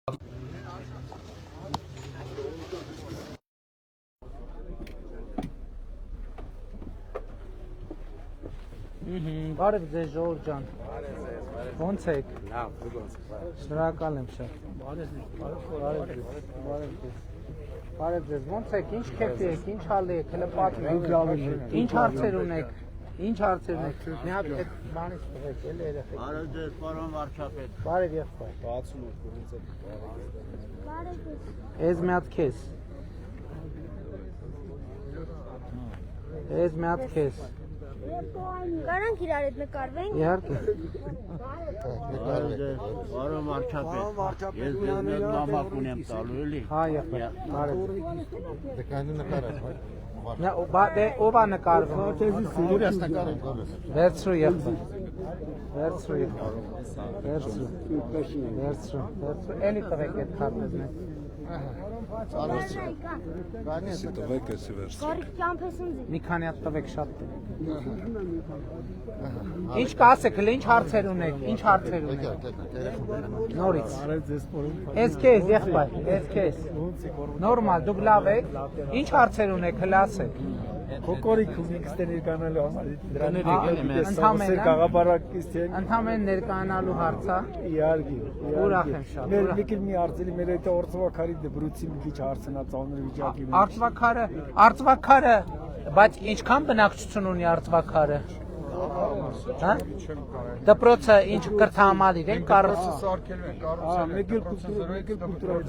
Բարև ձեզ Ժողովուրդ ջան։ Ոնց եք։ Լավ, դու ոնց ես։ Շնորհակալ եմ շատ։ Բարև ձեզ։ Ոնց եք, ինչ քեֆի եք, ինչ հալի եք, հələ պատմեք։ Ինչ հարցեր ունեք։ Ինչ հարցեր ունեք։ Մի հատ այդ բանից տվեք, էլի երեխեք։ Բարև ձեզ, պարոն վարչապետ։ Բարև եղբայր։ Բացում եք, ոնց եք։ Էս մի հատ քեզ։ Էս մի հատ քեզ։ Կարանք իրար հետ նկարվենք։ Իհարկե։ Բարև ձեզ, պարոն վարչապետ։ Ես ձեզ մեկ նամակ ունեմ տալու, էլի։ Հա, եղբայր։ Բարև։ Դեկանու նկարած, Ով է նկարվում։ Սուրիաս նկարած։ Վերցրու եղբայր։ Վերցրու եղբայր։ Վերցրու։ Էլի տվեք այդ քարտեզն։ Սի տվեք էսի վերցրու։ Կարիք ճամփես ինձ։ Մի քանի հատ տվեք շատ։ Ինչ կասեք, հələ ինչ հարցեր ունեք, ինչ հարցեր ունեք։ Նորից։ Էս քեզ եղբայր, էս քեզ։ Նորմալ, դուք լավ եք։ Ինչ հարցեր ունեք, հələ ասեք։ Կոկորիկ ունենք ներկանալու Ընդհանրեն ներկանալու հարցա։ Իհարկե։ Ուրախ եմ շատ։ Մեր մի արծելի մեր այդ օրծվակարի դբրուցի մի քիչ հարցնացաններ վիճակի։ Արծվակարը, բայց ինչքան բնակչություն ունի արծվակարը։ Հա? Դպրոցը ինչ կրթահամալ իրեն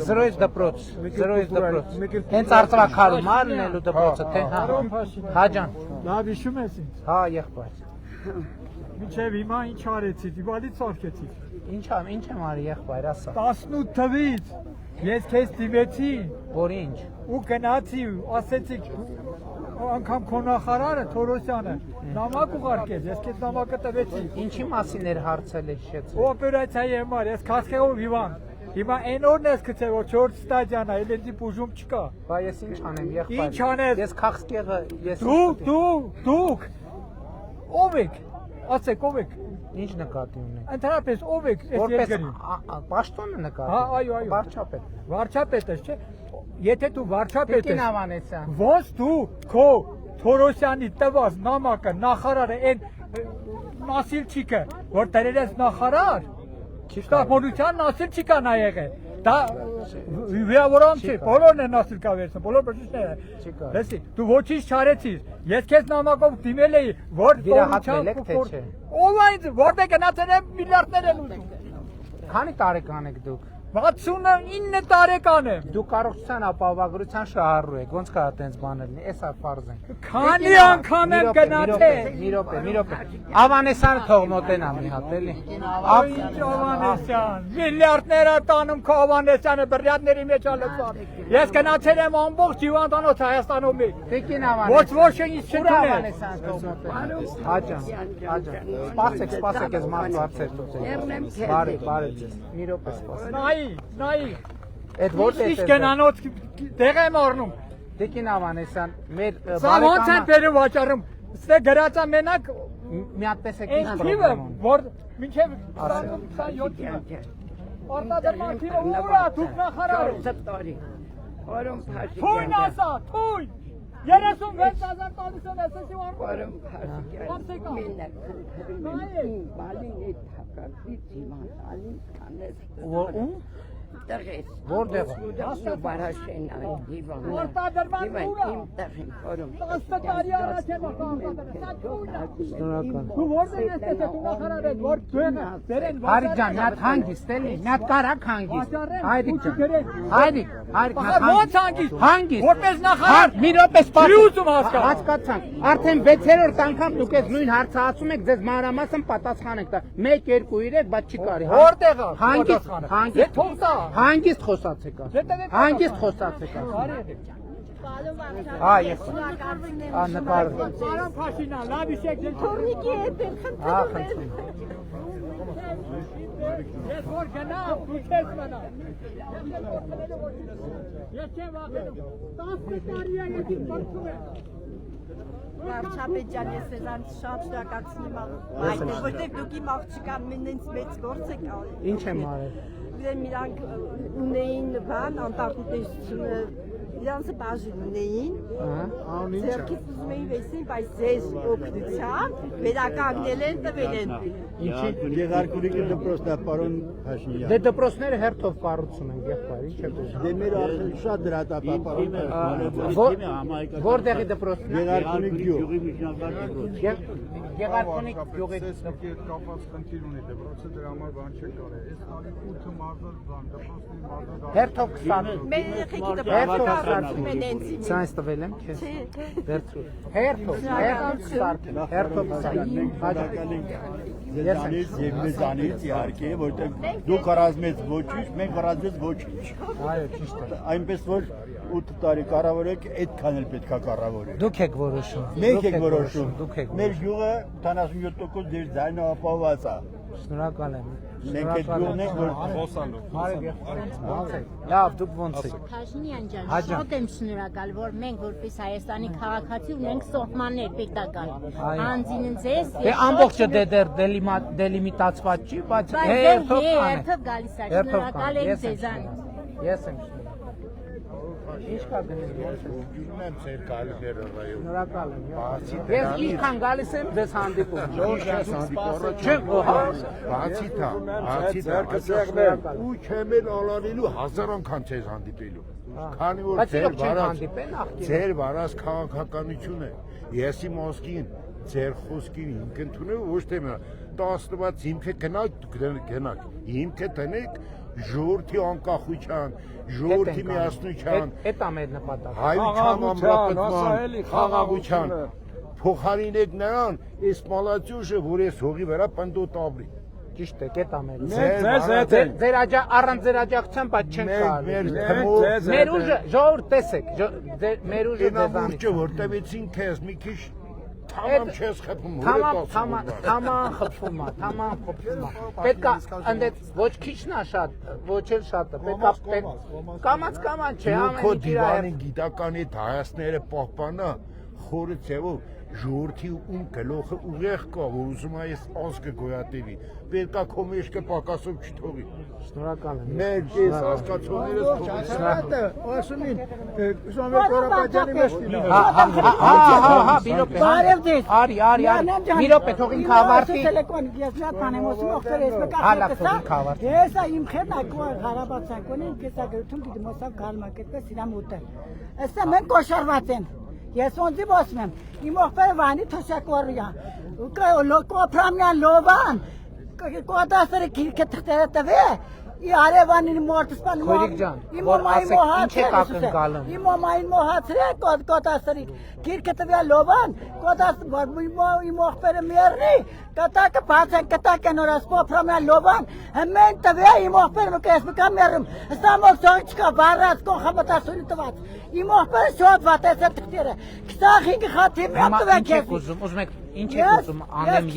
Զրոյից դպրոց, զրոյից դպրոց։ Հենց արծվակարում արնելու դպրոցը, թե հա։ Հա ջան։ Լավ հիշում ես ինձ։ Հա եղբայր։ Մինչև հիմա ինչ արեցի, դիվալից սարքեցի։ Ինչ եմ արի եղբայր, ասա։ 18 թվից ես քեզ դիվեցի Որ ինչ։ ու գնացի ու ասեցի անգամ քո նախարարը Թորոսյանը նամակ ուղարկեց, ես քեզ նամակը տվեցի։ Ինչի մասին էր հարցել eshեցի։ Օպերացիայի համար, ես քասքեով հիվանդ։ Հիմա այն օրն ես գցել, որ 4 ստադիան է, էլենտի բուժում չկա։ Բա ես ինչ անեմ եղբայր։ Ինչ անես։ Ես քաղցկեղը ես Դուք ով եք։ Ասեք ով եք։ ինչ նկատի ունեք։ Ընդհանրապես ով եք այս Որպես երկրին։ պաշտոնը նկատի։ Հա, այո։ Վարչապետ։ Վարչապետ ես, չէ։ Եթե դու վարչապետ Տիկին ես, Ավանեսյան։ ոնց դու քո Թորոսյանի տված նամակը նախարարը այն Նասիլչիկը, որ դրել ես նախարար, Շտապօրության Նասիլչիկան ա եղել։ Դա վիավորամ չի, բոլորն են Նասիլկա վերցնում, բոլոր բժիշկները։ Լսի, դու ոչինչ չարեցիր։ Ես քեզ նամակով դիմել էի, որ Վիրահատվել եք, թե չէ։ Ով այն, որտեղ գնացել են միլիարդներ են ուզում։ Քանի տարեկան եք դուք։ 69 տարեկան եմ։ Դու կառուցության ապահովագրության շահառու եք, ոնց կա այդպես բաներ լինի, էսա ֆարզ են։ Քանի անգամ եմ գնացել։ Մի րոպե։ Ավանեսյանը թող մոտենա մի հատ էլի։ Ինչ Ավանեսյան, միլիարդներ է տանում քո Ավանեսյանը բրյատների մեջ ալեցան։ Ես գնացել եմ ամբողջ հիվանդանոց Հայաստանում մի։ Տիկին Ավանեսյան։ Ոչ ինչ չդունել։ Ավանեսյանը թող մոտենա։ Աջան։ Սպասեք, ես մարդ հարցեր լուծեմ։ Բարև ձեզ։ Մի րոպե սպասեք։ Նայի։ Այդ որտե՞ղ Իսկ գնանոց դեղ եմ առնում։ Տիկին Ավանեսյան, մեր Սա ոնց են բերում վաճառում։ Ստե գրածա մենակ մի հատ տեսեք այն թիվը, որ մինչև 27-ը։ Արտադրման թիվը ուրա դուք նախարար։ Թույն ասա, թույն։ 36,000 տալիս են ասեցի վարում։ Ում? Որտեղ։ Արտադրման ուրա։ 10 տարի առաջ եմ Շնորհակալ։ Դու որտեղ ես տեսել դու նախարար ես, որ բերեն Հայրիկ ջան, մի հատ հանգիստ էլի, մի հատ կարակ հանգիստ։ Հայրիկ ջան։ Հայրիկ, ո՞նց հանգիստ։ Հանգիստ։ Որպես նախարար։ Մի րոպե սպասեք։ Չի ուզում հասկանալ։ Հասկացանք։ Արդեն 6-րդ անգամ դուք այս նույն հարցը ասում եք, ձեզ մանրամասն պատասխան եք տա։ 1, 2, 3, բայց չի կարի։ Որտեղ է։ Հանգիստ թող տա։ Հանգիստ խոսացեք։ Հանգիստ խոսացեք։ Հա, ես։ Նկարվի։ Պարոն Փաշինյան, լավ իշեք ձեզ։ Թորնիկի հետ եմ Հա, խնդրում։ Ես որ գնամ, դու քեզ մնա։ Ես չեմ վախենում։ 10 տարի է ես բարձում եմ։ Վարչապետ ջան, ես ձեզանց շատ շնորհակալություն եմ անում, որտեղ դուք իմ աղջկան ինձ մեծ գործ եք արել։ Ինչ եմ արել։ Ուրեմն իրանք ունեին բան անտարբերությունը իրանցը բաժին ունեին ձերքից ուզում էին վեսին, բայց ձեզ օգնությամբ վերականգնել են տվել են Ինչի Գեղարքունիքի դպրոցն է պարոն Փաշինյան։ Դե դպրոցները հերթով կառուցում են եղբայր, ինչ է ուզում։ Դե մեր արդեն շատ դրա տապա պարոն Որտեղի դպրոցն է։ Գեղարքունիք գյուղի միջնակարգ դպրոց։ Գեղարքունիք գյուղի կապված խնդիր ունի դպրոցը դրա համար բան չի կարել։ Այս տարի 8 մարզեր բան դպրոցի մարզեր հերթով 20 մեր երեխեքի դպրոցը կառուցում են հենց Սայնս տվել եմ քեզ։ Վերցրու։ Հերթով սարքել, հերթով սարքել։ Ձեզանից եւ մեզանից իհարկե, որտեղ դուք առանձնեց ոչինչ, մենք առանձնեց ոչինչ։ Այո, ճիշտ է։ Այնպես որ 8 տարի կառավարեք, այդքան էլ պետքա կառավարեք։ Դուք եք որոշում։ Մենք ենք որոշում։ Դուք եք։ Մեր գյուղը 77% ձեր ձայնը ապահովված է։ Շնորհակալ եմ։ Մենք այդ գյուղն ենք, որ խոսալու։ Լավ, դուք ոնց եք։ Փաշինյան ջան, շատ եմ շնորհակալ, որ մենք որպես Հայաստանի քաղաքացի ունենք սահմաններ պետական։ Հանձին ձեզ։ Դե ամբողջը դեր դելիմիտացված չի, բայց հերթով կանե։ Հերթով գալիս է։ Շնորհակալ եմ ձեզանից։ Ես եմ շնորհակալ։ Ինչ կա գնել։ Գյուղն եմ ծեր գալիները ռայոն։ Շնորհակալ եմ։ Ես ինչքան գալիս եմ դες հանդիպում։ Ինչ ես հանդիպառը Չեմ ահա։ բացի դա, ու չեմ էլ ալանելու 1000 անգամ ցեզ հանդիպելու։ Քանի որ ձեր վարած քաղաքականություն է։ Ես իմ ասկին, ձեր խոսքին հիմք ընդունել ոչ թե 10-ված հիմքը գնաք, հիմքը տնեք ժողովրդի անկախության, ժողովրդի միասնության, Էդ է մեր նպատակը։ հայության ամրապնդման, խաղաղության, փոխարինեք նրան այս մալացյուշը, որ ես հողի վրա պնդոտ ապրի։ Ճիշտ է, էդ է մեր։ Ձեր առանց ձեր աջակցության բայց չենք կարելի։ Մեր ուժը ժողովուրդ տեսեք, մեր ուժը դեզանից։ Որտեղեցին քեզ մի քիչ Tamam չես խփում, Թաման խփում է։ Պետք է ընդդ ոչ քիչն է շատ, ոչ էլ շատը։ Պետք է կամած չէ, Քո դիվանի գիտական այդ հայացքները պահպանա խորը ձևով ժողովրդի ում գլոխը ուղեղ կա, որ ուզում է այս ազգը գոյատևի։ Պետք է քո մեջքը պակասով չթողի։ Շնորհակալ եմ։ Մեր այս հասկացողներս ասում են Ժանվեր Կորապետյանի մեջքին։ Հա, մի րոպե։ Արի, մի րոպե թող ինքը ավարտի։ Ես նա բանեմ ասում օգտեր ես մեկը։ Հալա թող ինքը ավարտի։ Ես իմ խենա կո Ղարաբաղցակոնին կեսագրություն դիտում ասավ գալմակետես իրամ ուտել։ Ասա մենք կոշարված են։ Ես ոնց ասում եմ, իմ ողբերը վանի թոշակորիա։ Կո պրամյան լովան։ Կոդասերը քիրքը թղթերը տվե։ Արևանին մորտսպան իմ մամային մոհացրե կոդասերի քիրքը տվե լովան կոդաս իմ ողբերը մեռնի կտակը բացեն կտակը նորաս պոփրամյան լովան հմեն տվե իմ ողբերը կես մկա մեռում ստամոք ծոչկա բարած կողամտասունի տված իմ ողբերը շոտ վատես թղթերը 25 խաթի մեկ տվե քեզ ուզում եք ինչ եք ուզում անեմ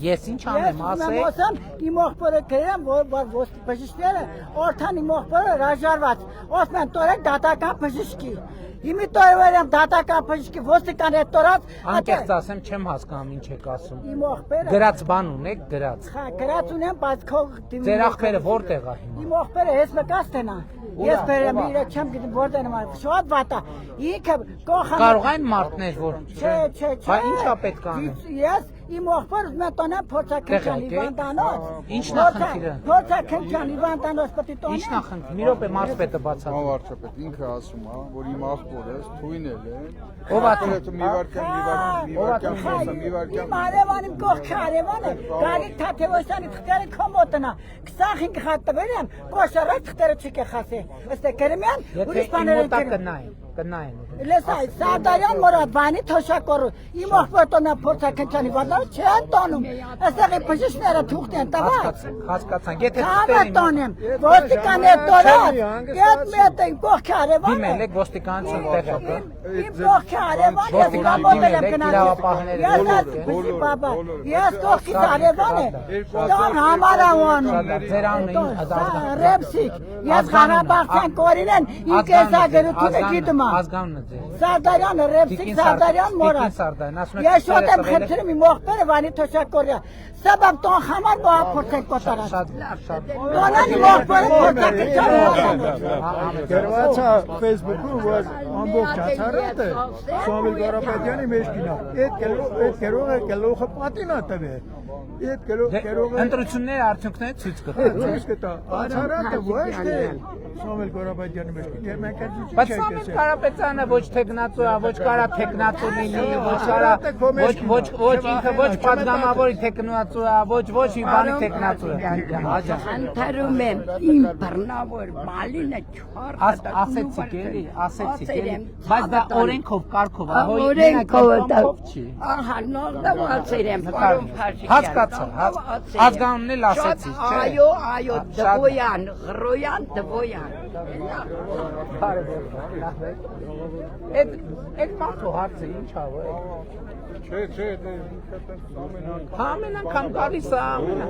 ես ինչ անեմ ասեմ իմ ողբերը գրեմ որ բժիշկները օրթանի ողբերը հրաժարված ասում տորեք դատական բժշկի Իմի տորվերեմ դատական բժշկի ոստիկան հետ տորած անկեղծ ասեմ չեմ հասկանում ինչ եք ասում Իմ ողբերը գրած բան ունեք գրած Հա գրած ունեմ բայց քո Ձեր ախպերը որտեղ է հիմա Իմ ողբերը հես մկաս տենա Ես բերեմ իրը չեմ գիտեմ որտեղ եմ շատ վատա ինքը կողան Կարող են մարդներ որ Չէ Բա ինչա պետք է անեն Ես իմ ողբերը մտոնեմ փորձակնության Իվանդանոց Ինչն է խնդիրը Փորձակնության Իվանդանոց պետք է տոնեմ Ինչն է խնդիրը մի րոպե մարզպետը բացատրում Վարչապետ ինքը ասում է որ իմ աղբորս թույնել է Ով է մի վարքյան խոսա մի վարքյան Իմ արևանիմ կողքի արևանը Գագիկ Թաթևոսյանի թղթերը քո մոտնա 25 խատ տվել եմ կոշարած թղթերը չկե խասե ըստ Կերեմյան ուրիշ բաները կնային Լեսայ Սադարյան Մորադվանի թոշակորը իմ ողբերտոնը փորձակնչանի վատար չեն տոնում Այստեղի բժիշկները թուղթ են տված Հասկացանք եթե տոնեմ ոստիկանը տորած Գետ մետ են կողքի արևանը Դիմել եք ոստիկանություն տեղը Իմ կողքի արևանը ես ուրամոտ եմ գնացել Ես կողքից արևանը Տոն համար ավանում Ձեր անունը Ռեպսիկ Ես Ղարաբաղցյան կորին են, ինք ես ագերությունը գիտում եմ։ Ազգանունը ձեր։ Սարդարյան, Ռևսիկ Սարդարյան մորած։ Ես շոտ եմ խնդրում իմ ողբերը վանի թոշակորյա։ Սաբավ տոն համար բա փորձել կոտարած։ Տոնան իմ ողբերը փորձել Գրվածա Facebook-ում որ ամբողջ հացարատ է Սամվել Ղարաբաղյանի մեջ գինա։ Այդ գերողը գլուխը պատինա տվե։ Այդ գերողը Ընտրությունների արդյունքները ցույց կտա։ ցույց կտա։ Հացարատը ոչ թե Սամվել Ղարաբաղյանի մեջ գինա։ Մենք այդ Բայց Սամվել Կարապետյանը ոչ թեկնածու է, ոչ կարա թեկնածու լինի, ոչ կարա ոչ ինքը ոչ պատգամավորի թեկնածու է, ոչ իբանի թեկնածու է։ Անթարում եմ իմ բռնավոր մալինը չորդ Ասեցիք էլի, ասեցիք էլի։ Բայց դա օրենքով կարգով է, հոյ օրենքով դա չի։ ահա նորդամ ասերեմ պարոն Փաշիկյան Հասկացա, ազգանունն էլ ասեցիք, չէ։ Այո, Դվոյան, Ղրոյան, Դվոյան։ Այդ մարդու հարցը ինչ ա ոյ։ Չէ, Ամեն անգամ գալիս է ամեն։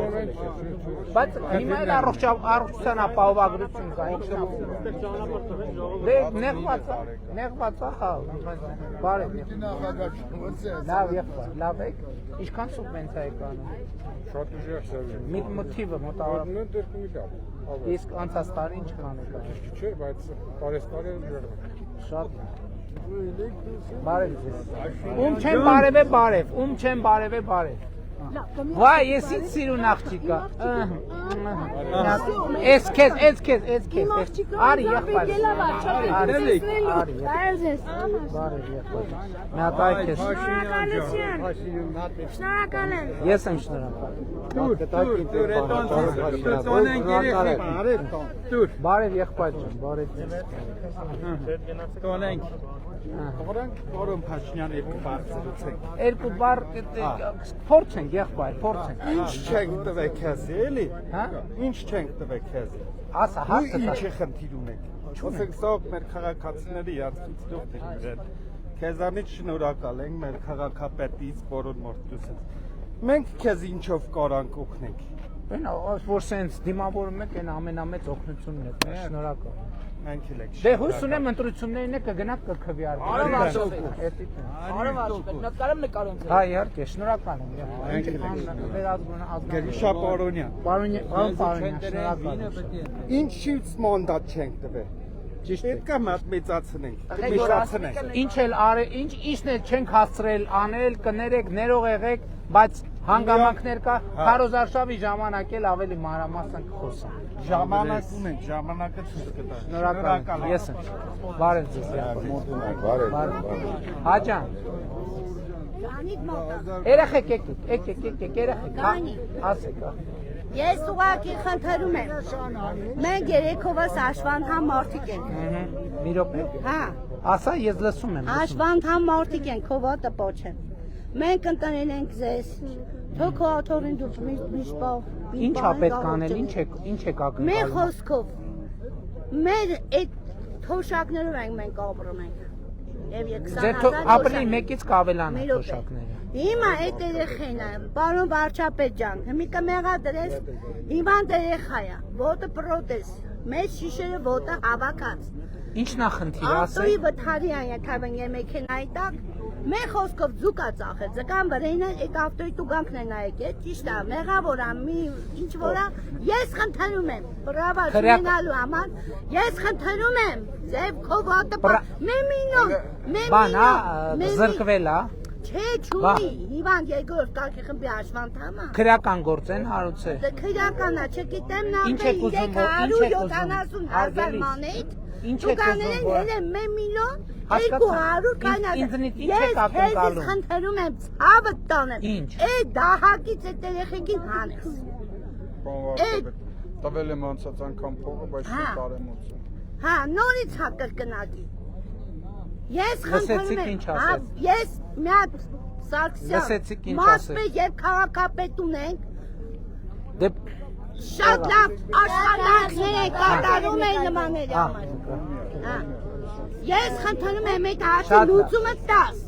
Բայց հիմա էլ առողջության ապահովագրություն կա, ինչ է։ Դե նեղված է, հա։ Բարև։ Լավ եղբայր, լավ եք։ Ինչքան սուբվենցիա եք անում։ շատ ուժեղ սերվի։ Մոթիվը մոտավորապես։ Իսկ անցած տարի ինչքան եք անում։ Չէ, բայց պարեսպարը ուժեղ է։ Շատ բարև ձեզ։ Ում չեմ բարև է բարև, ում չեմ բարև է բարև։ Վայ, ես ինձ սիրուն աղջիկա։ Էս քեզ։ Արի եղբայր։ Արի։ Բարև ձեզ։ Բարև եղբայր։ Մի հատ այ քեզ։ Շնորհակալ եմ։ Ես եմ շնորհակալ։ Բարև եղբայր ջան, բարև ձեզ։ Տոնենք Պարոն Փաշինյան երկու բառ զրուցենք։ Երկու բառ փորձենք եղբայր, փորձենք։ Ինչ չենք տվեք քեզ, էլի։ Հա? Ինչ չենք տվեք քեզ։ Ասա, հարցը Ինչի խնդիր ունենք։ Ոսենք սա մեր քաղաքացիների երթից դուք դեր։ Քեզանից շնորհակալ ենք մեր քաղաքապետից Պարոն Մորտուսից։ Մենք քեզ ինչով կարանք օգնենք։ Բենա, որ սենց դիմավորում եք, այն ամենամեծ օգնությունն է, շնորհակալ։ Մենք էլ ենք։ Դե հույս ունեմ ընտրություններին եք կգնաք կքվյարկի։ Արև Աշոտ, նկարեմ նկարում։ Հա, իհարկե, շնորհակալ եմ։ Մենք էլ ենք։ Վերազգոնը Գրիշա Պարոնյան։ Պարոնյան, շնորհակալ։ Ինչից մանդատ չենք տվել։ Ճիշտ է։ Պետք է մեծացնենք, մեծացնենք։ Ինչ էլ արել, ինչն էլ չենք հասցրել անել, կներեք, ներող եղեք, բայց հանգամանքներ կա, Քարոզարշավի ժամանակ էլ ավելի մանրամասն կխոսեմ։ Ժամանակ ունենք, ժամանակը ցույց կտա։ Շնորհակալ եմ, ես եմ։ Բարև ձեզ։ Բարև։ Հաջան։ Երեխեք եկեք, երեխեք։ Ասեք։ Ես ուղղակի խնդրում եմ։ Մենք երեքովս հաշվանդամ մարդիկ ենք։ Մի րոպե։ Հա։ Ասա, ես լսում եմ։ Հաշվանդամ մարդիկ ենք, քո ոտը պոչը։ Մենք ընտրել ենք ձեզ։ Թող քո աթորին դուք միշտ Ինչ է պետք անել, ինչ եք ակնկալում։ Մեր խոսքով մեր այդ թոշակներով ենք մենք ապրում ենք։ Եվ 20000 ապրի մեկից կավելան թոշակները։ Հիմա այդ երեխեն է, պարոն վարչապետ ջան, հիմիկը մեղա դրես, հիմա երեխա է, ոտը պրոտես, մեծ շիշերը ոտը հավաքած։ Ինչն է խնդիրը, ասեք։ Ավտոյի վթարի այն թավեն մեքենայի տակ, մեր խոսքով ձուկա ծախել, ձկան վրին է, այդ ավտոյի տուգանքն է նայեք, ճիշտ է, մեղավոր է, մի ինչ որ է, ես խնդրում եմ, բրավա շնենալու համար, ես խնդրում եմ, ձև քո ոտը Բանա, զրկվել է։ Չէ, չունի, հիվանդ երկրորդ կարգի խմբի հաշվանդամը։ Քրական գործ են հարուցել։ Դե քրական է, չգիտեմ նա 370,000 մանեթ։ Դուք անել են 1 միլիոն 200 կանալ։ Ինձնից ինչ եք ակնկալում։ Ես խնդրում եմ ցավը տանեմ։ Ինչ։ Այդ դահակից այդ երեխեքին հանես։ Տվել եմ անցած անգամ փողը, բայց տարեմոց։ Հա, նորից հա կրկնակի։ Ես խնդրում եմ, ես մի հատ Սարգսյան, Մասպետ եւ քաղաքապետ ունենք։ Դե շատ լավ աշխատանքներ եք կատարում են նմանների համար։ Ես խնդրում եմ այդ հարցի լուծումը տաս։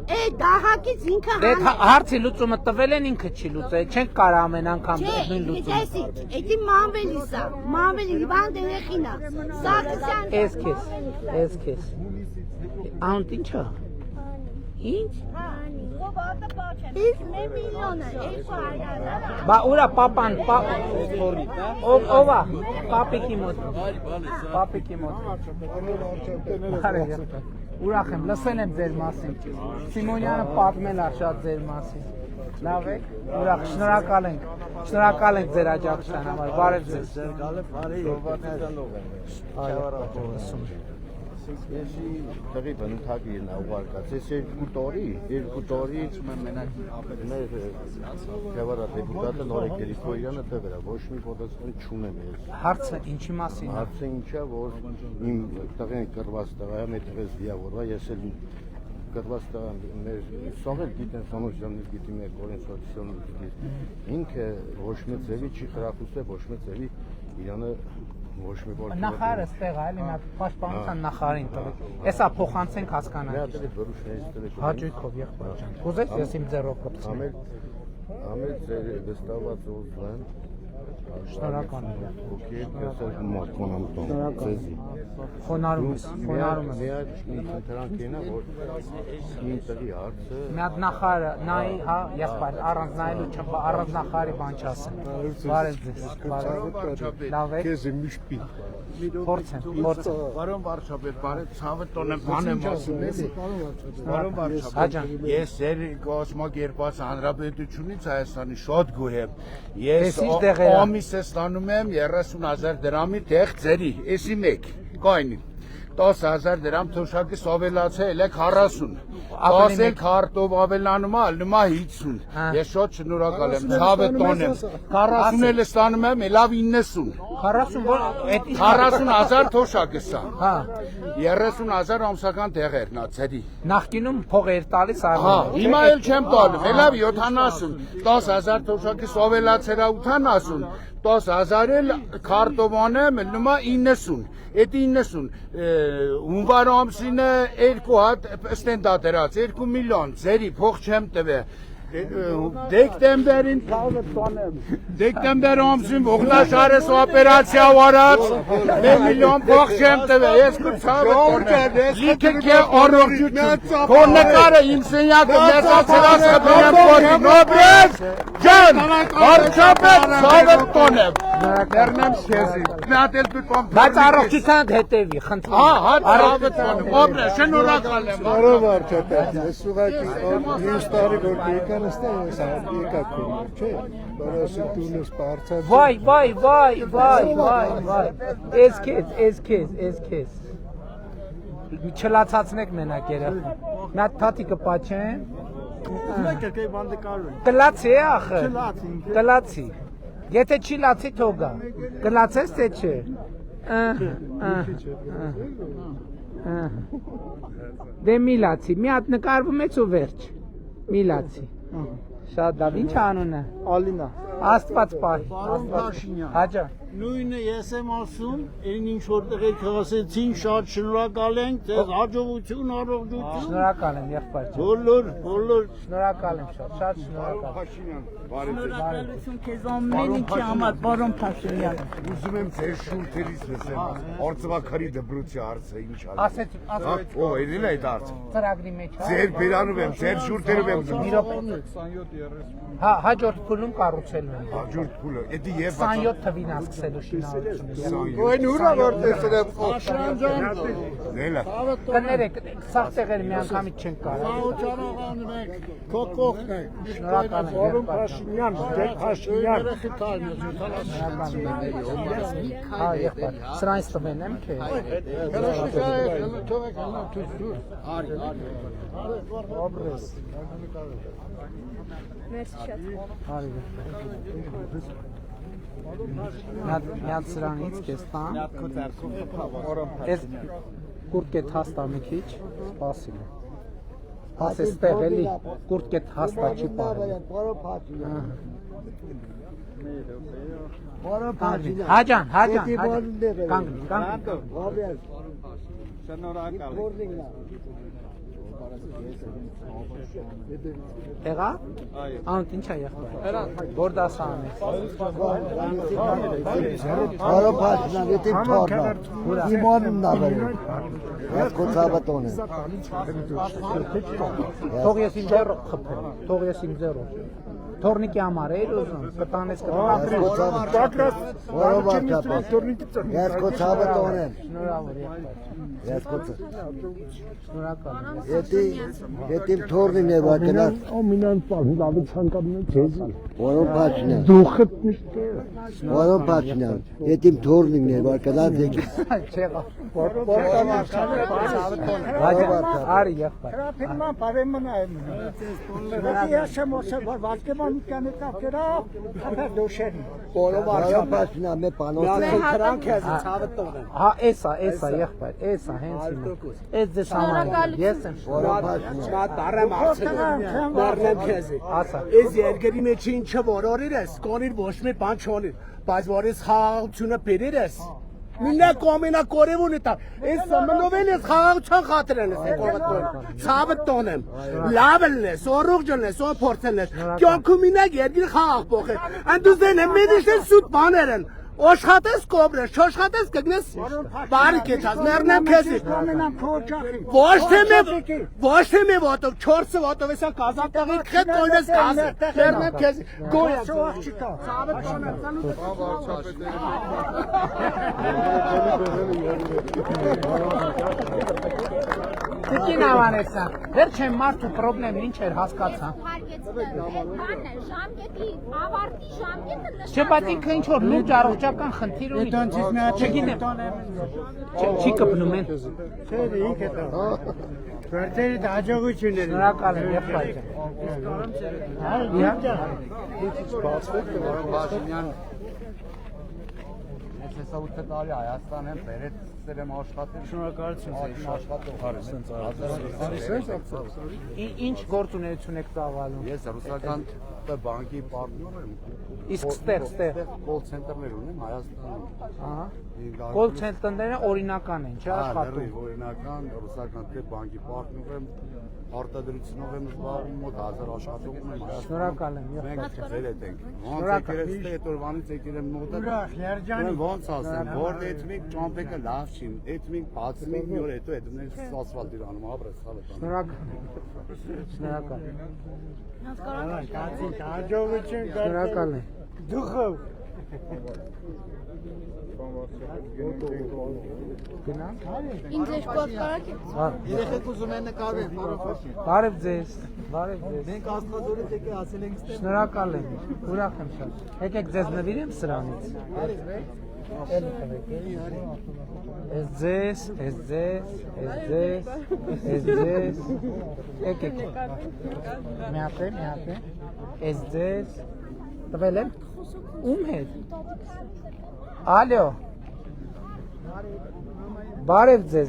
դահակից ինքը Դե հարցի լուծումը տվել են ինքը չի լուծել, չենք կարող ամեն անգամ նույն լուծումը։ Էսի, էդի մամվելիսա, մամվելի բան դերեխինա։ Սարգսյան։ Էս քեզ։ Անտ ինչա։ Ինչ։ Իսկ մի միլիոնը, 200,000։ Բա ուրա papan, ովա, պապիկի մոտ։ Ուրախ եմ, լսել եմ ձեր մասին։ Սիմոնյանը պատմել է շատ ձեր մասին։ Լավ եք, ուրախ, շնորհակալ ենք ձեր աջակցության համար, բարև ձեզ։ Եշի տեղի բնութագի են ուղարկած, ես երկու տորի մենակ մեր գավառա դեպուտատը Նորեկ Երիքոյանը տվերա, ոչ մի պատասխան չունեմ ես։ Հարցը ինչի մասին է։ Հարցը ինչա, որ իմ տղեն կրված տղայա մեր տղես վիավորվա, ես էլ կրված տղան մեր սաղել գիտեն սանոջյանից գիտի մեր կորեն սոցիոնից գիտի, ինքը ոչ մի ձևի չի խրախուսե, ոչ մի ձևի իրանը Նախարը ստեղ է, էլի նա պաշտպանության նախարին տվեք։ Էսա փոխանցենք հասկանանք։ Հաճույքով եղբայր ջան։ Կուզես ես իմ ձեռով կպցնեմ։ Ամեն ձեր վստահված ուզվան։ Շնորհակալ եմ։ Okay, կասել մատկանամ տոն։ Ձեզի։ Խոնարհում ես։ Միա ինքնտրանք ենա, որ իմ տղի հարցը։ Մի հատ նախարը նայի, հա, եղբայր, առանց նայելու առանց նախարի բան չասեմ։ Բարև ձեզ։ Լավ եք։ Քեզ միշպի։ Փորձեմ։ Բարոն վարչապետ, բարև ցավը տոնեմ բան եմ ասում էլի։ Բարոն վարչապետ։ Հաջան։ Ես ձեր կազմակերպած հանրապետությունից Հայաստանի շատ գոհ եմ։ Ես ամիս է ստանում եմ 30,000 դրամի տեղ ձերի, էսի մեկ, կայնի 10,000 դրամ թոշակից ավելացել է 40, 10 քարտով ավելանում է, ալնում է 50, ես շատ շնորհակալ եմ, ցավը տոնեմ, 40 էլ ստանում եմ, լավ 90, 40,000 թոշակը սա, 30,000 ամսական տեղեր նա ձերի։ Նախկինում փող էր տալիս Հա, հիմա էլ չեմ տալու, լավ 70, 10,000 թոշակից ավելացել է 80, 10,000 էլ քարտով անեմ, ելնում է 90, այդ 90, հունվար ամսին 2 հատ ստենդատերած, 2 միլիոն, ձերի փող չեմ տվել, դեկտեմբերին թավը տանեմ, դեկտեմբեր ամսին ողնաշարես օպերացիա վարած, 1 միլիոն փող չեմ տվել, ես կու ցավը տանեմ, լիքը կե առողջություն, քո նկարը իմ սենյակը մեծացրած կբերեմ կորի, նոբրես, ջան, վարչապետ, ցավը տանեմ, ներնեմ շեզի, միատել դու կոմ բայց առողջության հետևի, խնդրում ցավը տանեմ, նոբրես, շնորհակալ եմ, Բարով վարչապետ, ես ուղղակի մյուս տարի որ եկանստե ես եկա կոմը, չէ, որոշի տունս բարձած։ Վայ, էս չլացացնեք մենակ երախը։ Նա թաթիկը պաչեն։ Կլացի է ախը։ Կլացի։ Եթե չի լացի թողա։ Կլացես թե չէ։ Դե մի լացի, մի հատ նկարվում ես ու վերջ։ Մի լացի։ Շատ լավ, ինչ անունը։ Ալինա։ Աստված պահի։ Հաջա։ Նույնը ես եմ ասում, այն ինչ որտեղ եք ասեցին, շատ շնորհակալ ենք, ձեզ հաջողություն, առողջություն։ Շնորհակալ եմ, եղբայր ջան։ Բոլոր Շնորհակալ եմ շատ շնորհակալ։ շնորհակալություն քեզ ամեն ինչի համար, պարոն Փաշինյան։ Ուզում եմ ձեր շուրթերից լսեմ, Արցվաքարի դպրոցի հարցը ինչ ա։ Ասեցի, Ո, ելել է այդ հարցը։ ծրագրի մեջ է։ Ձեր բերանում եմ, ձեր շուրթերով եմ զգում։ Հա, հաջորդ փուլում կառուցելու են։ Հաջորդ փուլը, էդի եւ 27 թվին է սկսելու շինարարությունը։ Այն ուրա որ տեսել եմ։ Նելա։ Կներեք, սաղ տեղերը միանգամից չեն կարող։ Քո կողքն է։ Շնորհակալ եմ։ Փաշինյան, Փաշինյան։ Հա, եղբայր, սրանից տվեն եմ թե։ Օբրես։ Մերսի շատ։ Միատ սրանից կես տան։ Ես կուրտկետ հաստա մի քիչ, սպասիլ է։ Ասես տեղ էլի, կուրտկետ հաստա չի պարել։ Հաջան, կանգնի։ Շնորհակալ։ Եղա։ Անդ ինչ է եղբայր։ Որ դասան է։ Արո փաշնա գետի թորնա։ Իմոնն նավեր։ Ես կոչաբատոն եմ։ Թող ես իմ ձեռը խփեմ։ Թող ես իմ ձեռը։ Թորնիկի համար էր ուզում, կտանես կտանես։ Ես կոչաբատոն եմ։ Շնորհավոր եղբայր։ Ես կոչ։ Շնորհակալ եմ։ Եթե թորնին է վարկենալ։ Ամինան պարն լավի ցանկանում եմ քեզ։ Որո փաշնա։ Դուխդ միշտ։ Որո փաշնա։ Եթե թորնին է վարկենալ դեպի։ Չեղա։ Արի եղբայր։ Ֆիրման բարեմն է։ Ես եմ ասել որ վարկեման կանը կապկերա, ապա դոշերի։ Որո փաշնա մե պանոց։ Խրանք ես ցավը տոնը։ Հա, էսա եղբայր, էսա հենց հիմա։ Էս դες համար։ Ես եմ Որո Տարեմ արցել։ Մարնեմ քեզ։ ասա։ Այս երկրի մեջ ինչը որորիր ես, կոնիր ոչ մի բան չոնիր, բայց որից խաղաղությունը բերիր ես։ Մինա կոմինա կորևունի տա։ Այս մնովել ես խաղաղության խաթր են ես կողմը։ Ցավը տոնեմ։ Լավելն ես, օրուղջն ես, օ փորձելն ես։ Կյանքում մինակ երկիր խաղաղ փոխե։ Անդուզեն մედիշեն սուտ բաներ են։ Օշխատես կոբրես, չոշխատես կգնես բարի կեցած, մեռնեմ քեզի։ Ոչ թե մի ոտով, 4 ոտով էսա կազակաղի քետ կոյնես կազը, մեռնեմ քեզի, գոյա։ Տիկին ավանեսա, դեր չեմ մարդու պրոբլեմ ինչ էր հասկացա։ Ժամկետի, ավարտի ժամկետը Չէ, բայց ինքը ինչ որ լուրջ առողջական խնդիր ունի։ Չգիտեմ։ Չի կպնում են։ Վերջերի հաջողություններ։ Շնորհակալ եմ, եղբայր։ Ես 8 տարի Հայաստան եմ, բերեց եմ աշխատել։ Շնորհակալություն Ինչ գործ ունեցություն եք ծավալում։ Ես ռուսական բանկի պարտներ եմ։ Իսկ ստեղ կոլ ցենտրներ ունեմ Հայաստանում։ Ահա։ Կոլ ցենտրները օրինական են, չէ՞ աշխատում։ Օրինական ռուսական բանկի պարտներ եմ։ Արտադրությունով եմ զբաղվում, մոտ 1000 աշխատող ունեմ Հայաստանում։ Շնորհակալ եմ, Մենք ձերդ ենք։ Ոնց եկել այդ օրվանից եկել եմ մոտը։ Ոնց ասեմ, որ էթմիկ ճամփեկը լավ չի։ Էթմիկ բացմիկ մի օր հետո այդ մենք ասֆալտ իրանում ապրես ցավը։ Շնորհակալ։ Հաջողություն Շնորհակալ եմ։ դուխով։ Ինձ ես կողքարակ եմ։ Երեխեք ուզում են նկարվեն, Բարև ձեզ։ Մենք աստղազորից եկե ասել ենք ստեղ։ Շնորհակալ եմ։ Ուրախ եմ շատ։ Եկեք ձեզ նվիրեմ սրանից։ Ես ձեզ։ Եկեք։ Մի հատ։ Ես ձեզ։ Տվել եմ։ Ում հետ։ Ալո։ Բարև ձեզ։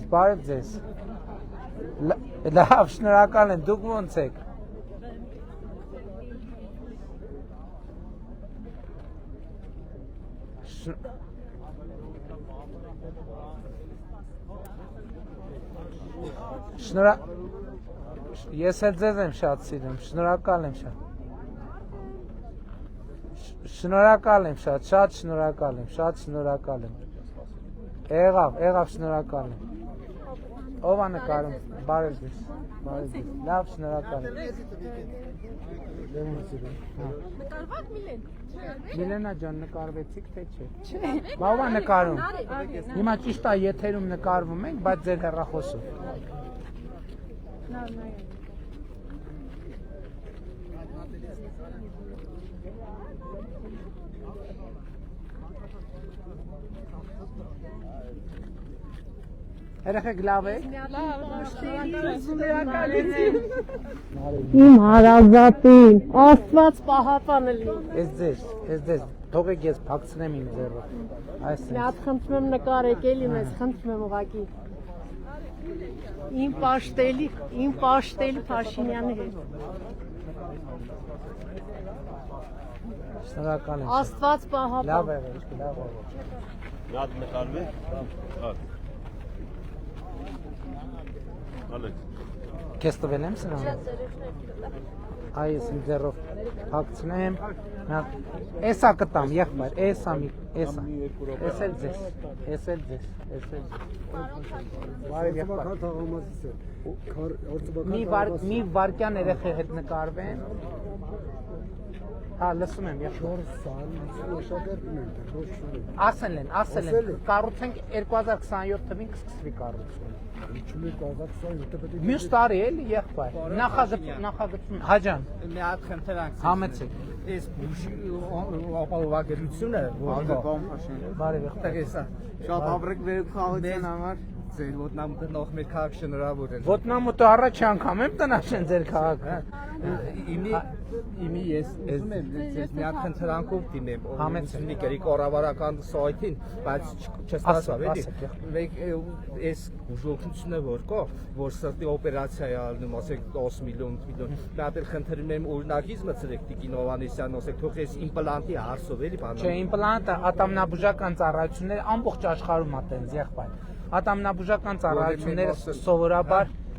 Լավ, շնորհակալ եմ, դուք ոնց եք։ Ես էլ ձեզ եմ շատ սիրում, շնորհակալ եմ շատ։ Շնորհակալ եմ շատ, շատ շնորհակալ եմ։ Եղավ, շնորհակալ եմ։ Ով է նկարում, բարև ձեզ, լավ, շնորհակալ եմ։ Նկարվակ Միլեն։ Միլենա ջան, նկարվեցիք թե չէ։ Բա ով է նկարում։ Հիմա ճիշտ է եթերում նկարվում ենք, բայց ձեր հեռախոսով։ Երեխեք լավ եք։ Իմ հարազատին, Աստված պահապանը լինի։ Ես ձեզ, թողեք ես փակցնեմ իմ ձեռով։ Այս Մի հատ խնդրում եմ նկարեք էլի մեզ, խնդրում եմ ուղղակի։ Իմ պաշտելի Փաշինյանի հետ։ Շնորհակալ եմ։ Աստված պահապան։ Լավ եղեք։ Լավ նկարվում է։ Ալեք։ Քեզ տվել եմ սրան։ Այ ես իմ ձեռով փակցնեմ։ Էսա կտամ, եղբայր, էսա։ Էս էլ ձեզ։ Բարև եղբայր։ Մի վարկյան երեխի հետ նկարվեն։ Հա, լսում եմ, եղբայր։ Ասել են, կառուցենք 2027 թվին կսկսվի կառուցումը։ Մյուս տարի էլի եղբայր, նախագծում, Հաջան, Մի հատ խնդրանք համեցեք, Այս բուժի ապահովագրությունը բարև եղբայր, շատ ապրեք վերքաղության համար ձեր ոտնամ գնող մեր քաղաք շնորհավոր են ոտնամուտը առաջի անգամ եմ տնաշեն ձեր քաղաքը, Իմի ես ուզում եմ ձեզ մի հատ խնդրանքով դիմեմ Համեցեք։ մի կերի կառավարական սայթին, բայց չստացավ էլի։ Այս բուժօգնությունը որ կա, որ սրտի օպերացիա է ալնում, ասեք 10 միլիոն։ Մի հատ էլ խնդրում եմ օրինակից մցրեք Տիկին Հովհաննիսյան, ասեք թող այս իմպլանտի հարցով էլի բանը։ չէ, իմպլանտը ատամնաբուժական ծառայությունները ամբողջ աշխարհում ա տենց եղբայր, ատամնաբուժական ծառայությունները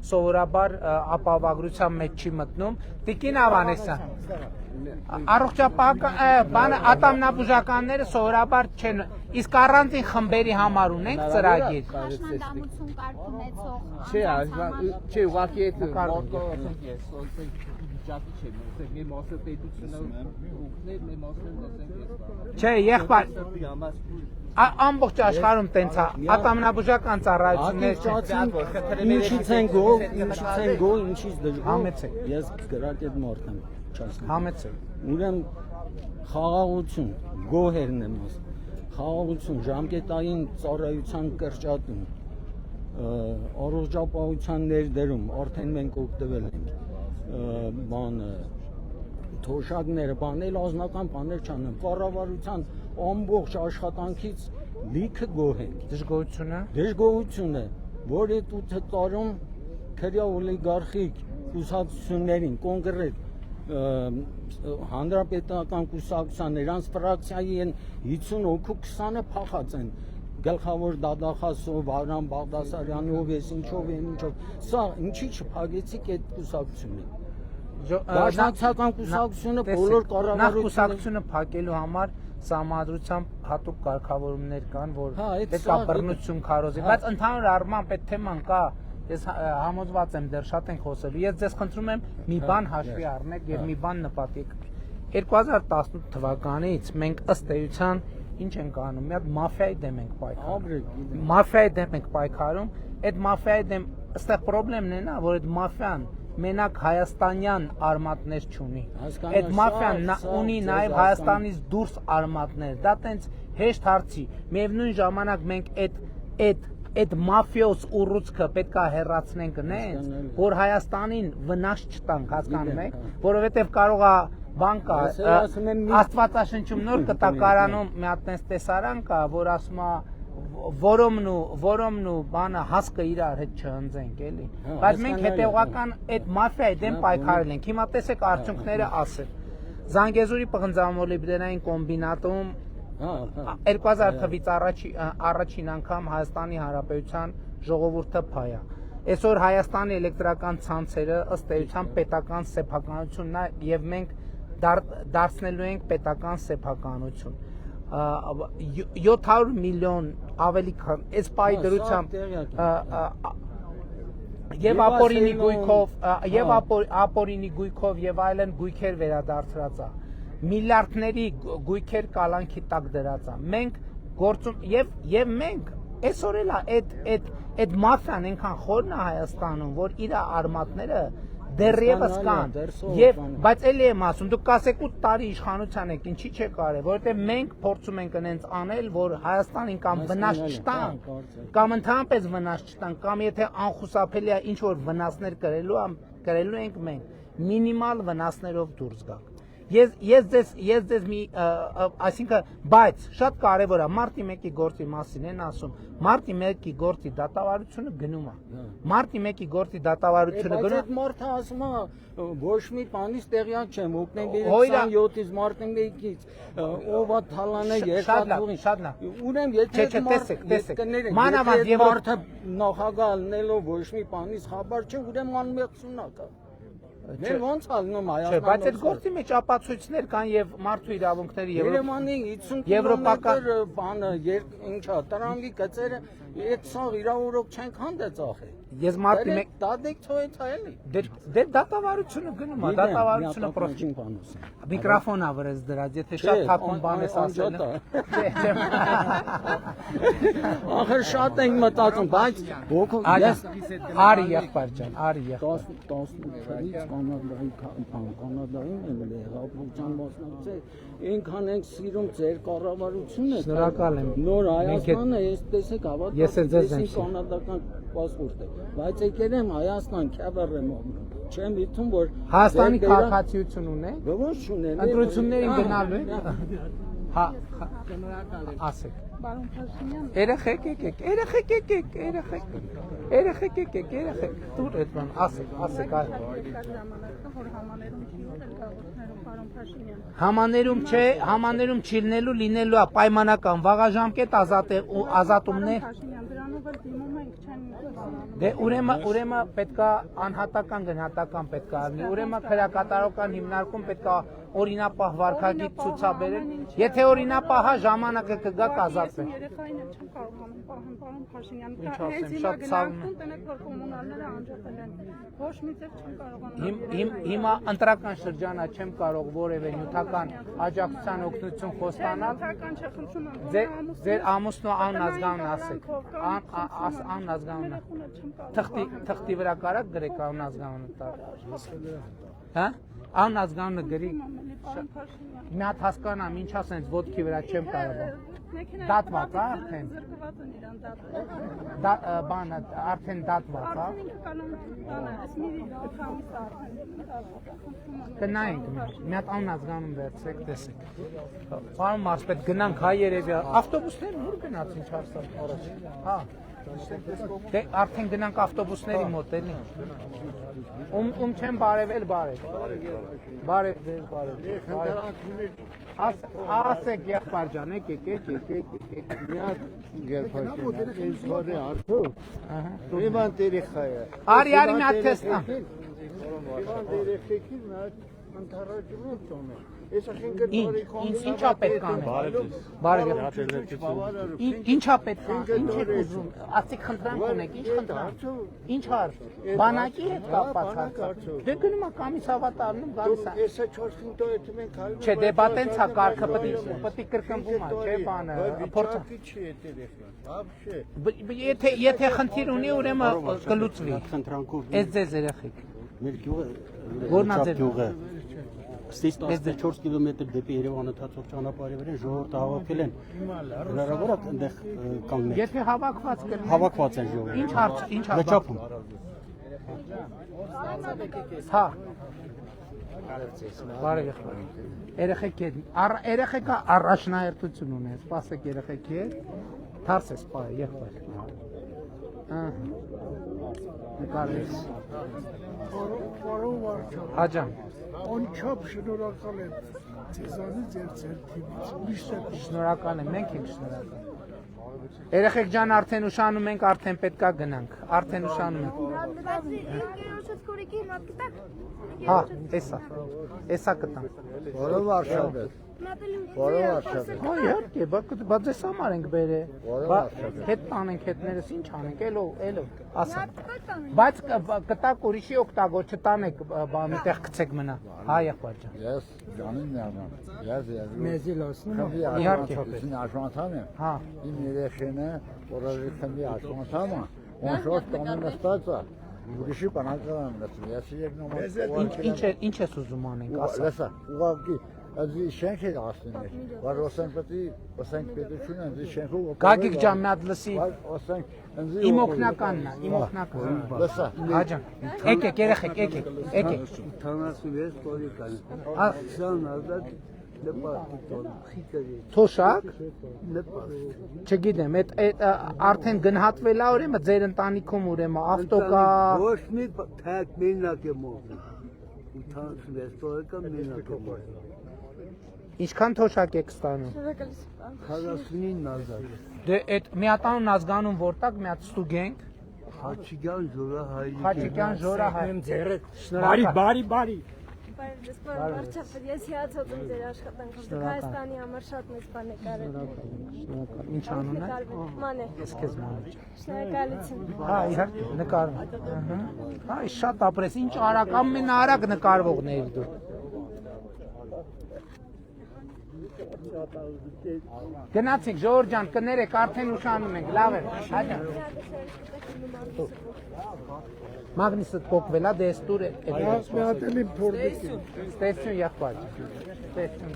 սովորաբար ապահովագրության մեջ չի մտնում, Տիկին Հովհաննիսյան, առողջապահական ատամնաբուժականները սովորաբար չեն, իսկ առանձին խմբերի համար ունենք ծրագիր։ Հաշմանդամություն կարգ ունեցող։ Չէ, ուղղակի այդ վիճակի չէ, մեր մասը պետությունը ուղղներ, մեր մասը Չէ, եղբայր, ամբողջ աշխարհում տենց է, ատամնաբուժական ծառայություններ Ինչից են գոհ, ինչից դժգոհ։ Համեցեք։ Ես գրակետ մարդ եմ, չասեմ։ Համեցեք։ Ուրեմն խաղաղություն, գոհերն եմ ասում։ Խաղաղություն, ժամկետային ծառայության կրճատում, առողջապահության ներդրում, արդեն մենք օգտվել ենք բանը թոշակները, բանել ազնական բաներ չանեմ, կառավարության ամբողջ աշխատանքից լիքը գոհ ենք։ Դժգոհությունը, որ այդ 8 տարում քրյա օլիգարխիկ կուսակցություններին, կոնկրետ հանրապետական կուսակցության նրանց ֆրակցիայի են 50 հոգու 20-ը փախած են գլխավոր դատախազով Արամ Բաղդասարյանով էս ինչով սա ինչի չփակեցիք այդ կուսակցությունը Դաշնակցական կուսակցությունը բոլոր կառավարությունները նախ կուսակցությունը փակելու համար սահմանադրությամբ հատուկ կարգավորումներ կան, որ պետք է բռնություն քարոզի, բայց ընդհանուր առմամբ այդ թեման կա, ես համոզված եմ դեռ շատ ենք խոսելու, ես ձեզ խնդրում եմ մի բան հաշվի առնեք եւ մի բան նպատեք 2018 թվականից մենք ըստ էության ինչ ենք անում, մի հատ մաֆիայի դեմ ենք պայքարում, այդ մաֆիայի դեմ այստեղ խնդիրն է նա, որ այդ մաֆիան մենակ հայաստանյան արմատներ չունի, այդ մաֆիան ունի նաև Հայաստանից դուրս արմատներ, դա տենց հեշտ հարցի, միևնույն ժամանակ մենք այդ մաֆիոս ուռուցքը պետք է հեռացնենք նենց, որ Հայաստանին վնաս չտանք, հասկանում եք, որովհետև կարող է բան կա, Աստվածաշնչում նոր կտակարանում մի հատ տենց տեսարան կա, որ ասում է որոմն ու բանը հասկը իրար հետ չհնձենք էլի, բայց մենք հետևողական այդ մաֆիայի դեմ պայքարել ենք, հիմա տեսեք արդյունքները ասել, Զանգեզուրի պղնձամոլիբդենային կոմբինատում 2000 թվականից առաջին անգամ Հայաստանի Հանրապետության ժողովուրդը փայ է, այսօր Հայաստանի էլեկտրական ցանցերը ըստ էության պետական սեփականությունն է եւ մենք դարձնելու ենք պետական սեփականություն 700 միլիոն ավելի քան այս պայի դրությամբ եւ ապորինի գույքով եւ այլն գույքեր վերադարձրած է միլիարդների գույքեր կալանքի տակ դրած է մենք գործում եւ մենք այսօր էլ այդ մաֆիան այնքան խորն է Հայաստանում որ իր արմատները դեռևս կան եւ բայց էլի եմ ասում դուք 18 տարի իշխանության եք ինչի՞ չեք արել որովհետեւ մենք փորձում ենք այնց անել որ Հայաստանին կամ վնաս չտանք կամ ընդհանրապես վնաս չտանք կամ եթե անխուսափելի է ինչ որ վնասներ կրելու ենք մենք մինիմալ վնասներով դուրս գանք Ես ձեզ մի այսինքն բայց շատ կարևոր է մարտի 1-ի գործի մասին են ասում մարտի 1-ի գործի դատավարությունը գնում է մարտի 1-ի գործի դատավարությունը գնում է մարդը ասում է ոչ մի բանից տեղյակ չեմ հոկտեմբերի 27-ից մարտի 1-ից ով է թալանը երկաթուղին շատ լավ ուրեմն եթե մարդը նախագահ ելնելով ոչ մի բանից խաբար չէ ուրեմն անմեղսունակ է Մեր ոնց ալնում Հայաստանում բայց այդ գործի մեջ ապացույցներ կան եւ մարդու իրավունքների Երևանի 50 կիլոմետր բանը ինչա տրամվի գծերը այդ սաղ իրավունք չենք հանդեցախել Ես մարտի 1 դադեք ցույց էլի դե դատավարությունը գնում է դատավարությունը պրոֆեսիոն բանոս Միկրոֆոնը վրես դրած եթե շատ թափուն բան ես ասել Ախր շատ ենք մտածում բայց ես արի եղբայր ջան արի եղբայր Կանադայում եմ եղապության մասնակցել Ինքան ենք սիրում ձեր կառավարությունը Շնորհակալ եմ Նոր Հայաստանը ես տեսեք հավատացի կանադական պասպորտ է Բայց եկել եմ Հայաստան քյավառեմ չեմ իտում որ Հայաստանի քաղաքացիություն ունեք Ոչ չունեմ Ընտրություններին գնալու եք Հա ասեք Բարոն Փաշինյան Երեխեք եկեք երեխեք դուր այդ բան ասեք Համաներում չի լինելու լինելու է պայմանական վաղաժամկետ ազատումներ Դե ուրեմն պետքա անհատական գնահատական պետքա լինի ուրեմն քրեակատարական հիմնարկում պետքա օրինապահ վարքագիծ ցուցաբերել եթե օրինապահ ժամանակը կգա կազատվի Երեխային չեմ կարողանում պահեմ պարոն Փաշինյան հենց հիմա գնացքում տնեք որ կոմունալները անջատել են ոչ մի ձև չեմ կարողանում Հիմա ընտրական շրջանա չեմ կարող որևէ նյութական աջակցության օգնություն խոստանալ Ձեր ամուսնու անազգանն ասեք անազգանն թղթի վրա կարակ գրեք անազգանը Հա անազգանը գրի մի հատ հասկանամ ինչ ասենց ոտքի վրա չեմ կարող դատված է արդեն բանը արդեն դատված է Կնայինք մի հատ անազգանում վերցրեք տեսեք Պարոն Մարսպետ գնանք հայ երևի ավտոբուսներն ուր գնաց ինչ հարցավ առաջ Հա Դե արդեն գնանք ավտոբուսների մոտ էլի Ում չեմ բարևել բարև Ասեք եղբայր ջան եկեք Մի հատ գերփաշինը այս բարի արդյոք Իվան Տերեխայը Արի մի հատ տեսնամ Իվան Տերեխեքին մի հատ ընթառաջում տոնը Ինչա պետք անել Ինչա պետք ինչ եք ուզում ասիկ խնդրանք ունեք ինչ խնդրանք ինչ հարց բանակի հետ կապված դե գնում ա կամից հավատալնում գալիս ա Էսա 4 ֆինտոյը մենք հալում Չէ դե բա տենց ա կարգը պետք է կրկնվում ա չէ բանը փորձակի չի է տերեխին Եթե խնդիր ունի ուրեմն կլուծվի Էս ձեզ երեխեք Մեր գյուղը Որն ա ձեր գյուղը Ստից 14 կիլոմետր դեպի Երևան ընթացող ճանապարհի վրա ժողովուրդը հավաքել են հնարավոր է այնտեղ կանգնել Եթե հավաքված կլինեն Հավաքված են ժողովուրդը Ինչ հարց Վճապում Հա Բարև Երեխեքը առաջնահերթություն ունեն Սպասեք երեխեքի հետ Թարս է սպայ եղբայր Նկարես Հաջան Անչափ շնորհակալ եմ ձեզանից եւ ձեր թիմից։ Շնորհակալ եմ, մենք ենք շնորհակալ։ Երեխեք ջան, արդեն ուշանում ենք, արդեն պետքա գնանք։ Արդեն ուշանում ենք։ Հա, էսա կտամ։ Որը Վարշավա։ Որը Վարշավա։ Հա, իհարկե, բայց ես համար ենք բերել։ Հետ տանենք հետներս ինչ անենք, էլո, ասա։ Բայց կտակ ուրիշի օգտագոր չտանեք, բանի տեղ գցեք մնա։ Հա, եղբայր ջան։ Ես ջանին նարամ։ Ես Մեզի լոսնում։ Իհարկե։ Աշվանթան եմ։ Հա։ Իմ երեխին է, որը քնի աշվանթան է։ Ոնշոտ տոնը նստած է։ Ուրիշի բանակը նստում։ Ես եկնում եմ։ Ինչ ես ուզում անենք, ասա։ Լսա, ուղղակի Ազի շենք է ասներ, որ ասենք պետությունը ազի շենքով Գագիկ ջան, մի հատ լսի։ ասենք Իմ օգնականն է, իմ օգնականն։ Լսա։ Հաջան։ Եկեք, երեխեք, եկեք։ 76 տոնի կան։ 20000 Թոշակ։ Չգիտեմ, այդ արդեն գնահատվել է ուրեմն ձեր ընտանիքում ուրեմն ավտոկա։ Ոչ մի թակ մենակ է մոռը։ 86 տոնի կան մենակ է մոռը։ Ինչքան թոշակ եք ստանում։ 49000։ Դե այդ միատանուն ազգանուն որտակ մի հատ ստուգենք։ Խաչիկյան Ժորահայրի։ Խաչիկյան Ժորահայր։ Բարի։ Վարչապետ, ես հիացած եմ ձեր աշխատանքով, դուք Հայաստանի համար շատ մեծ բան եք արել։ Ինչ անուն է։ Մանե։ Ես քեզ մանե։ Շնորհակալություն։ Հա, իհարկե, նկարում։ Հա, շատ ապրես, ինչ արագ, ամենաարագ նկարվողն էիր դու։ Գնացինք, Ժողովուրդ ջան, կներեք, արդեն ուշանում ենք, լավ է, հաջան։ Մագնիսը կոկվել է, դե ես տուր է։ Մի հատ էլի փորձ։ Ստեսություն եղբայր։ Ստեսություն։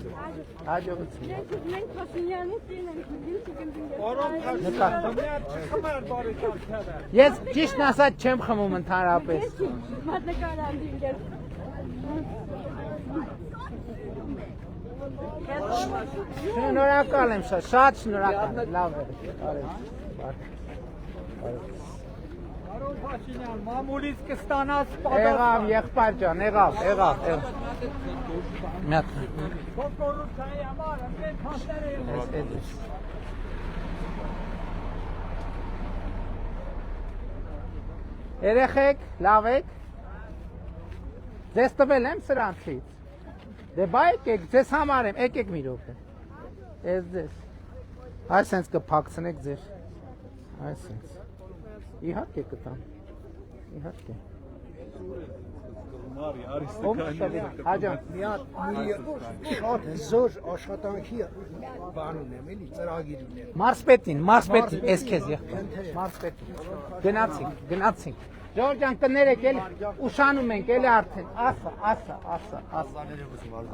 Հաջողություն։ Մենք Փաշինյանի տին ենք, Ես ճիշտն ասած չեմ խմում ընդհանրապես։ Շնորհակալ եմ, շատ շնորհակալ եմ, լավ է։ Պարոն Փաշինյան, մամուլից կստանաս Եղավ, եղբայր ջան, եղավ։ Մի հատ։ կոռուպցիայի համար ընկեր փաստերը Երեխեք, լավ եք։ Ձեզ տվել եմ սրանցից։ Դե բայ եկեք, ձեզ համար եմ, եկեք մի րոպե։ Ես ձեզ։ Այսենց կփակցնեք ձեր։ Այսենց։ Իհարկե կտամ։ Իհարկե։ Հաջան։ Մի հատ շատ զոր աշխատանքի բան ունեմ, էլի ծրագիր ունեմ։ Մարսպետին, ես քեզ եղբայր։ Մարսպետին։ Գնացինք։ Ժողովուրդ ջան, կներեք, էլի ուշանում ենք, էլի արդեն։ Ասա։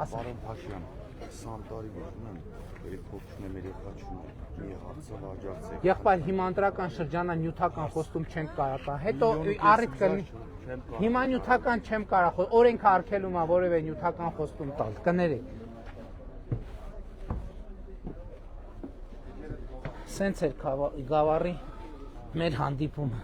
Պարոն Փաշյան, 20 տարի ուզում եմ երեքողջն եմ երեխաչուն մի հարցը աջակցեք։ Եղբայր, հիմա ընտրական շրջանա նյութական խոստում չենք կարող։ Հետո առիթ կլինի։ Հիմա նյութական չեմ կարող, օրենքը արգելում է որևէ նյութական խոստում տալ, կներեք։ Սենց էր գավառի մեր հանդիպումը։